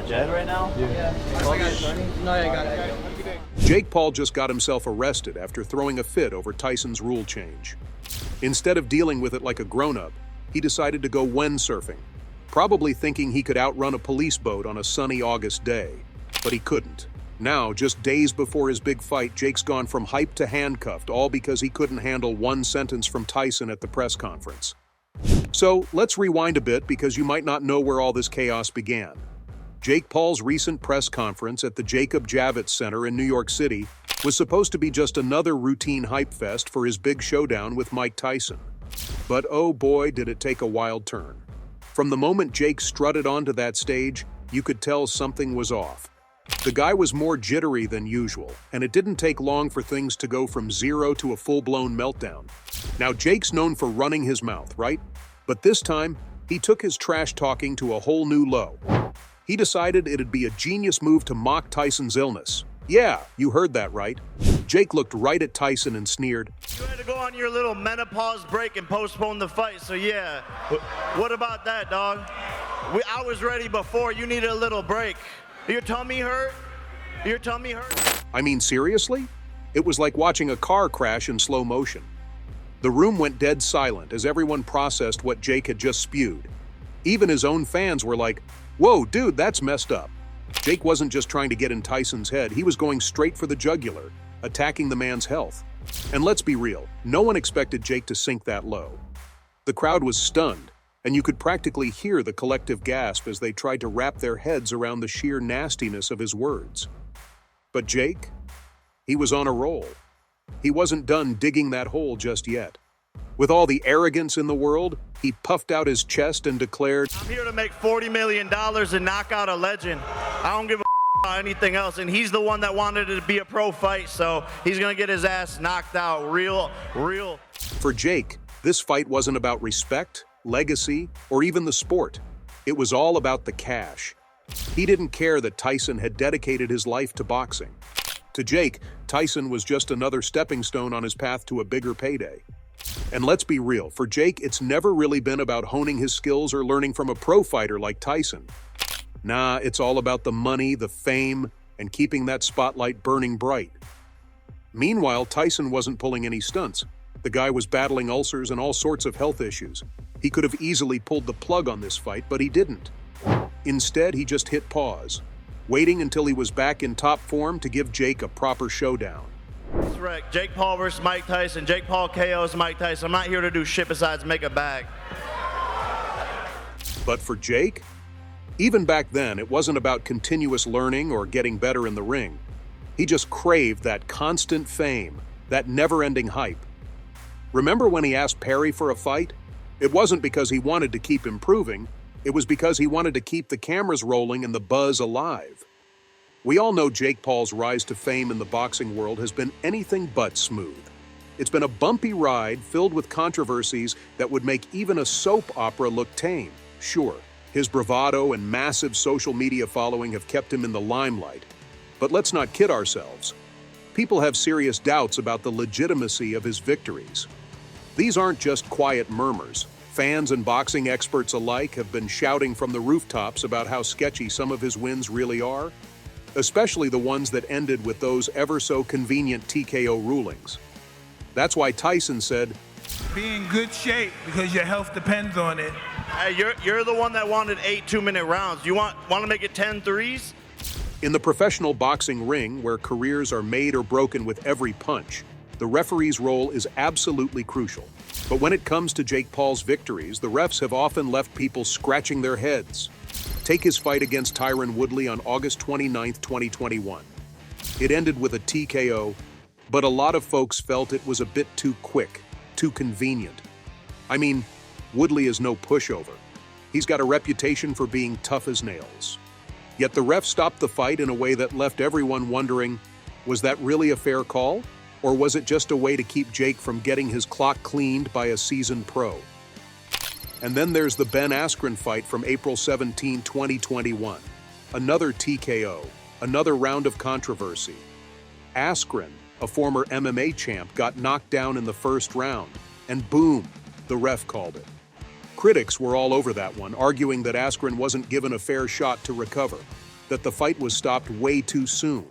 Jed right now? Yeah. No, yeah, I got it. Jake Paul just got himself arrested after throwing a fit over Tyson's rule change. Instead of dealing with it like a grown-up, he decided to go windsurfing, probably thinking he could outrun a police boat on a sunny August day. But he couldn't. Now, just days before his big fight, Jake's gone from hyped to handcuffed, all because he couldn't handle one sentence from Tyson at the press conference. So, let's rewind a bit because you might not know where all this chaos began. Jake Paul's recent press conference at the Jacob Javits Center in New York City was supposed to be just another routine hype fest for his big showdown with Mike Tyson. But oh boy, did it take a wild turn. From the moment Jake strutted onto that stage, you could tell something was off. The guy was more jittery than usual, and it didn't take long for things to go from zero to a full-blown meltdown. Now, Jake's known for running his mouth, right? But this time, he took his trash talking to a whole new low. He decided it'd be a genius move to mock Tyson's illness. Yeah, you heard that right. Jake looked right at Tyson and sneered, "You had to go on your little menopause break and postpone the fight, so yeah. What about that, dog? I was ready before. You needed a little break. Your tummy hurt? Your tummy hurt?" I mean, seriously? It was like watching a car crash in slow motion. The room went dead silent as everyone processed what Jake had just spewed. Even his own fans were like, "Whoa, dude, that's messed up." Jake wasn't just trying to get in Tyson's head, he was going straight for the jugular, attacking the man's health. And let's be real, no one expected Jake to sink that low. The crowd was stunned, and you could practically hear the collective gasp as they tried to wrap their heads around the sheer nastiness of his words. But Jake? He was on a roll. He wasn't done digging that hole just yet. With all the arrogance in the world, he puffed out his chest and declared, "I'm here to make $40 million and knock out a legend. I don't give a about anything else." And he's the one that wanted it to be a pro fight, so he's going to get his ass knocked out real. For Jake, this fight wasn't about respect, legacy, or even the sport. It was all about the cash. He didn't care that Tyson had dedicated his life to boxing. To Jake, Tyson was just another stepping stone on his path to a bigger payday. And let's be real, for Jake, it's never really been about honing his skills or learning from a pro fighter like Tyson. Nah, it's all about the money, the fame, and keeping that spotlight burning bright. Meanwhile, Tyson wasn't pulling any stunts. The guy was battling ulcers and all sorts of health issues. He could have easily pulled the plug on this fight, but he didn't. Instead, he just hit pause, waiting until he was back in top form to give Jake a proper showdown. That's right. Jake Paul versus Mike Tyson. Jake Paul KOs Mike Tyson. I'm not here to do shit besides make a bag. But for Jake, even back then, it wasn't about continuous learning or getting better in the ring. He just craved that constant fame, that never-ending hype. Remember when he asked Perry for a fight? It wasn't because he wanted to keep improving. It was because he wanted to keep the cameras rolling and the buzz alive. We all know Jake Paul's rise to fame in the boxing world has been anything but smooth. It's been a bumpy ride filled with controversies that would make even a soap opera look tame. Sure, his bravado and massive social media following have kept him in the limelight. But let's not kid ourselves. People have serious doubts about the legitimacy of his victories. These aren't just quiet murmurs. Fans and boxing experts alike have been shouting from the rooftops about how sketchy some of his wins really are, especially the ones that ended with those ever-so-convenient TKO rulings. That's why Tyson said, "Be in good shape because your health depends on it." Hey, you're the one that wanted 8 2-minute rounds. You want to make it 10 threes? in the professional boxing ring, where careers are made or broken with every punch, the referee's role is absolutely crucial. But when it comes to Jake Paul's victories, the refs have often left people scratching their heads. Take his fight against Tyron Woodley on August 29, 2021. It ended with a TKO, but a lot of folks felt it was a bit too quick, too convenient. I mean, Woodley is no pushover. He's got a reputation for being tough as nails. Yet the ref stopped the fight in a way that left everyone wondering, was that really a fair call? Or was it just a way to keep Jake from getting his clock cleaned by a seasoned pro? And then there's the Ben Askren fight from April 17, 2021. Another TKO, another round of controversy. Askren, a former MMA champ, got knocked down in the first round, and boom, the ref called it. Critics were all over that one, arguing that Askren wasn't given a fair shot to recover, that the fight was stopped way too soon.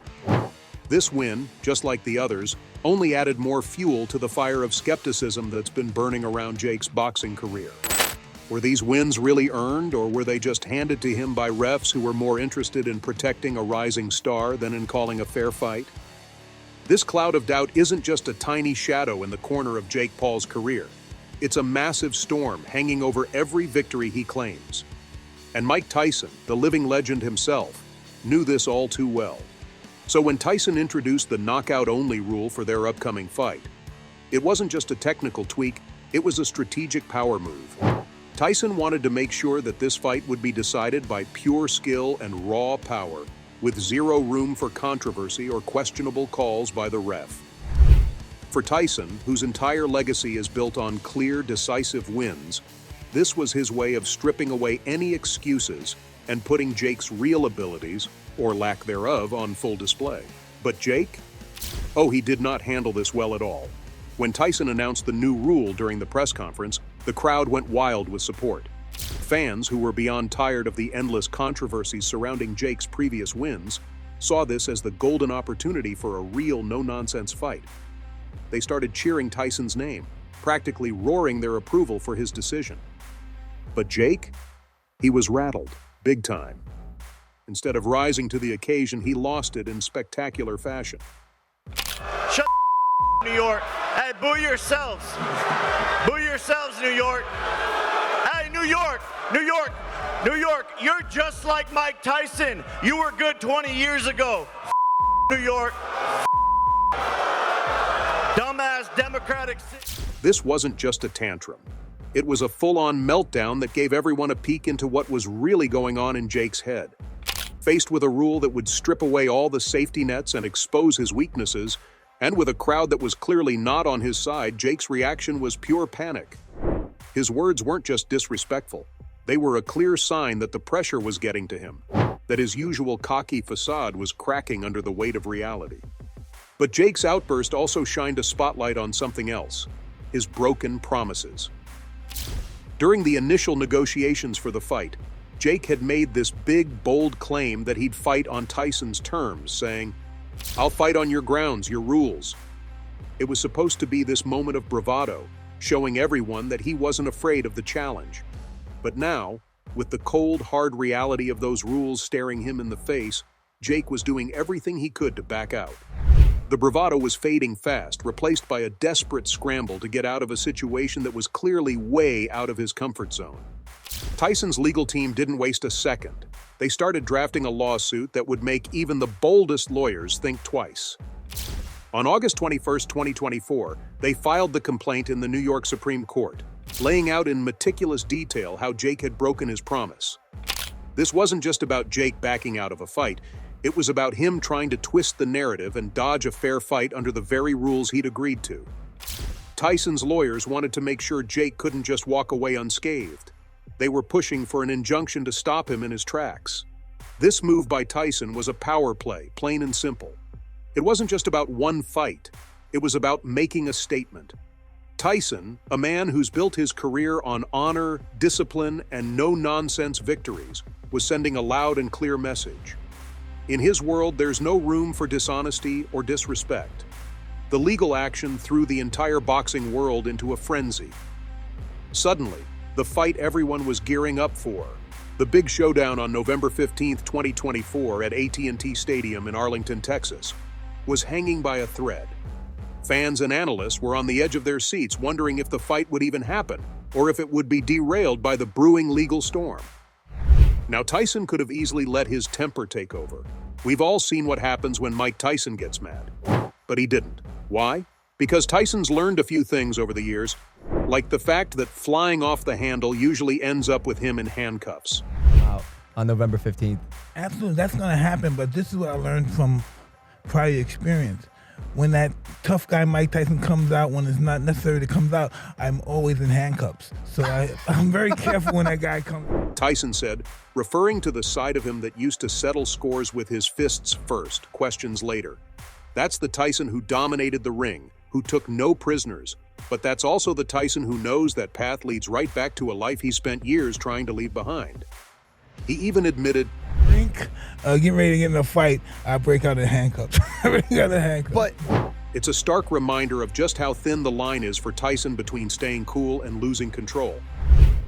This win, just like the others, only added more fuel to the fire of skepticism that's been burning around Jake's boxing career. Were these wins really earned, or were they just handed to him by refs who were more interested in protecting a rising star than in calling a fair fight? This cloud of doubt isn't just a tiny shadow in the corner of Jake Paul's career. It's a massive storm hanging over every victory he claims. And Mike Tyson, the living legend himself, knew this all too well. So when Tyson introduced the knockout-only rule for their upcoming fight, it wasn't just a technical tweak, it was a strategic power move. Tyson wanted to make sure that this fight would be decided by pure skill and raw power, with zero room for controversy or questionable calls by the ref. For Tyson, whose entire legacy is built on clear, decisive wins, this was his way of stripping away any excuses and putting Jake's real abilities, or lack thereof, on full display. But Jake? Oh, he did not handle this well at all. When Tyson announced the new rule during the press conference, the crowd went wild with support. Fans, who were beyond tired of the endless controversies surrounding Jake's previous wins, saw this as the golden opportunity for a real no-nonsense fight. They started cheering Tyson's name, practically roaring their approval for his decision. But Jake? He was rattled, big time. Instead of rising to the occasion, he lost it in spectacular fashion. Shut New York. Hey, boo yourselves. Boo yourselves, New York. Hey, New York, New York, New York, you're just like Mike Tyson. You were good 20 years ago. New York. Dumbass Democratic. This wasn't just a tantrum. It was a full-on meltdown that gave everyone a peek into what was really going on in Jake's head. Faced with a rule that would strip away all the safety nets and expose his weaknesses, and with a crowd that was clearly not on his side, Jake's reaction was pure panic. His words weren't just disrespectful. They were a clear sign that the pressure was getting to him, that his usual cocky facade was cracking under the weight of reality. But Jake's outburst also shined a spotlight on something else: his broken promises. During the initial negotiations for the fight, Jake had made this big, bold claim that he'd fight on Tyson's terms, saying, "I'll fight on your grounds, your rules." It was supposed to be this moment of bravado, showing everyone that he wasn't afraid of the challenge. But now, with the cold, hard reality of those rules staring him in the face, Jake was doing everything he could to back out. The bravado was fading fast, replaced by a desperate scramble to get out of a situation that was clearly way out of his comfort zone. Tyson's legal team didn't waste a second. They started drafting a lawsuit that would make even the boldest lawyers think twice. On August 21, 2024, they filed the complaint in the New York Supreme Court, laying out in meticulous detail how Jake had broken his promise. This wasn't just about Jake backing out of a fight. It was about him trying to twist the narrative and dodge a fair fight under the very rules he'd agreed to. Tyson's lawyers wanted to make sure Jake couldn't just walk away unscathed. They were pushing for an injunction to stop him in his tracks. This move by Tyson was a power play, plain and simple. It wasn't just about one fight. It was about making a statement. Tyson, a man who's built his career on honor, discipline, and no-nonsense victories, was sending a loud and clear message. In his world, there's no room for dishonesty or disrespect. The legal action threw the entire boxing world into a frenzy. Suddenly, the fight everyone was gearing up for, the big showdown on November 15, 2024 at AT&T Stadium in Arlington, Texas, was hanging by a thread. Fans and analysts were on the edge of their seats, wondering if the fight would even happen, or if it would be derailed by the brewing legal storm. Now, Tyson could have easily let his temper take over. We've all seen what happens when Mike Tyson gets mad. But he didn't. Why? Because Tyson's learned a few things over the years, like the fact that flying off the handle usually ends up with him in handcuffs. On November 15th. Absolutely, that's going to happen, but this is what I learned from prior experience. When that tough guy Mike Tyson comes out, when it's not necessary to come out, I'm always in handcuffs. So I'm very careful when that guy comes. Tyson said, referring to the side of him that used to settle scores with his fists first, questions later. That's the Tyson who dominated the ring, who took no prisoners, But that's also the Tyson who knows that path leads right back to a life he spent years trying to leave behind. He even admitted, Get ready to get in a fight, I break out in handcuffs. But it's a stark reminder of just how thin the line is for Tyson between staying cool and losing control.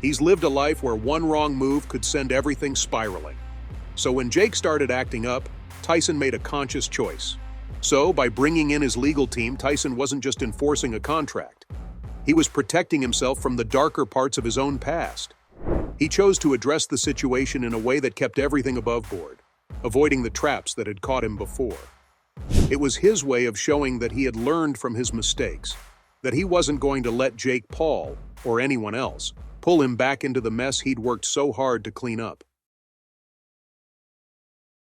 He's lived a life where one wrong move could send everything spiraling. So when Jake started acting up, Tyson made a conscious choice. So by bringing in his legal team, Tyson wasn't just enforcing a contract. He was protecting himself from the darker parts of his own past. He chose to address the situation in a way that kept everything above board, avoiding the traps that had caught him before. It was his way of showing that he had learned from his mistakes, that he wasn't going to let Jake Paul, or anyone else, pull him back into the mess he'd worked so hard to clean up.